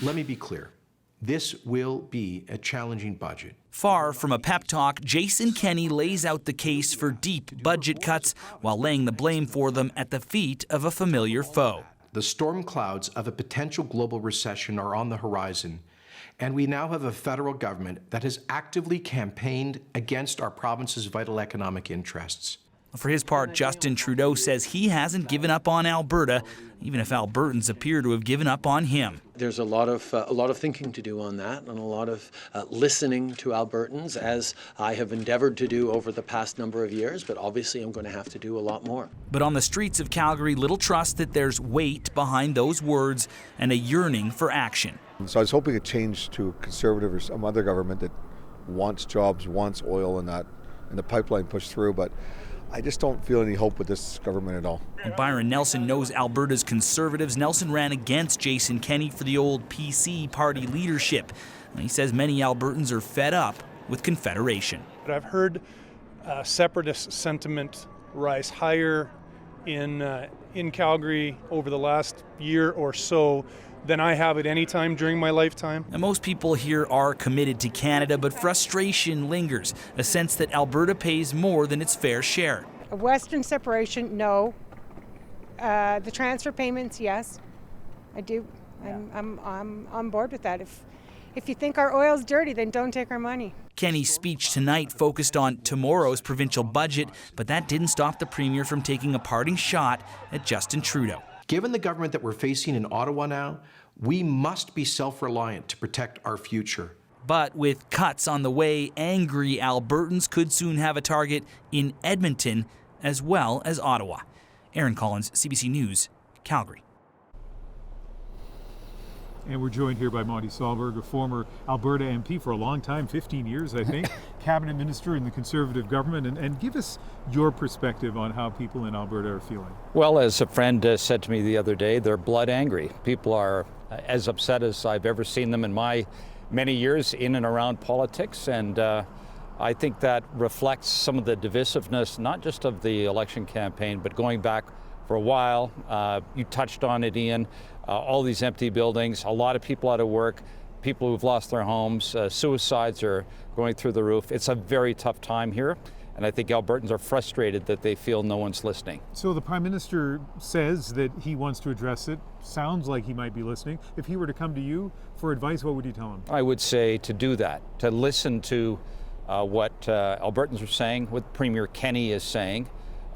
Let me be clear. This will be a challenging budget. Far from a pep talk, Jason Kenney lays out the case for deep budget cuts while laying the blame for them at the feet of a familiar foe. The storm clouds of a potential global recession are on the horizon, and we now have a federal government that has actively campaigned against our province's vital economic interests. For his part, Justin Trudeau says he hasn't given up on Alberta, even if Albertans appear to have given up on him. There's a lot of thinking to do on that, and a lot of listening to Albertans, as I have endeavored to do over the past number of years, but obviously I'm going to have to do a lot more. But on the streets of Calgary, little trust that there's weight behind those words and a yearning for action. So I was hoping a change to a Conservative or some other government that wants jobs, wants oil and the pipeline pushed through, but I just don't feel any hope with this government at all. Byron Nelson knows Alberta's Conservatives. Nelson ran against Jason Kenney for the old PC party leadership. And he says many Albertans are fed up with Confederation. I've heard separatist sentiment rise higher in Calgary over the last year or so than I have at any time during my lifetime. And most people here are committed to Canada, but frustration lingers, a sense that Alberta pays more than its fair share. A Western separation, no. The transfer payments, yes, I do. I'm on board with that. If you think our oil's dirty, then don't take our money. Kenney's speech tonight focused on tomorrow's provincial budget, but that didn't stop the Premier from taking a parting shot at Justin Trudeau. Given the government that we're facing in Ottawa now, we must be self-reliant to protect our future. But with cuts on the way, angry Albertans could soon have a target in Edmonton as well as Ottawa. Aaron Collins, CBC News, Calgary. And we're joined here by Monte Solberg, a former Alberta MP for a long time, 15 years, I think, cabinet minister in the Conservative government. And give us your perspective on how people in Alberta are feeling. Well, as a friend said to me the other day, they're blood angry. People are as upset as I've ever seen them in my many years in and around politics. And I think that reflects some of the divisiveness, not just of the election campaign, but going back for a while. You touched on it, Ian. All these empty buildings, a lot of people out of work, people who've lost their homes, suicides are going through the roof. It's a very tough time here, and I think Albertans are frustrated that they feel no one's listening. So the Prime Minister says that he wants to address it. Sounds like he might be listening. If he were to come to you for advice, what would you tell him? I would say to do that, to listen to what Albertans are saying, what Premier Kenney is saying,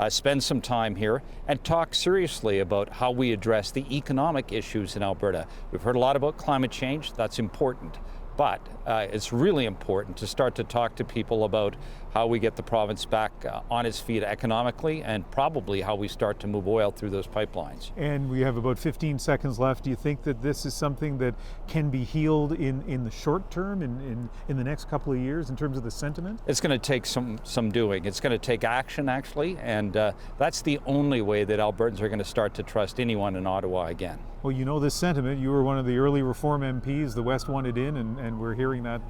spend some time here and talk seriously about how we address the economic issues in Alberta. We've heard a lot about climate change. That's important. But it's really important to start to talk to people about how we get the province back on its feet economically, and probably how we start to move oil through those pipelines. And we have about 15 seconds left. Do you think that this is something that can be healed in the short term, in the next couple of years, in terms of the sentiment? It's going to take some doing. It's going to take action, actually, and that's the only way that Albertans are going to start to trust anyone in Ottawa again. Well, you know this sentiment. You were one of the early Reform MPs the West wanted in, and we're hearing that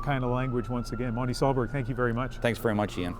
kind of language once again. Monte Solberg, thank you very much. Thanks very much, Ian.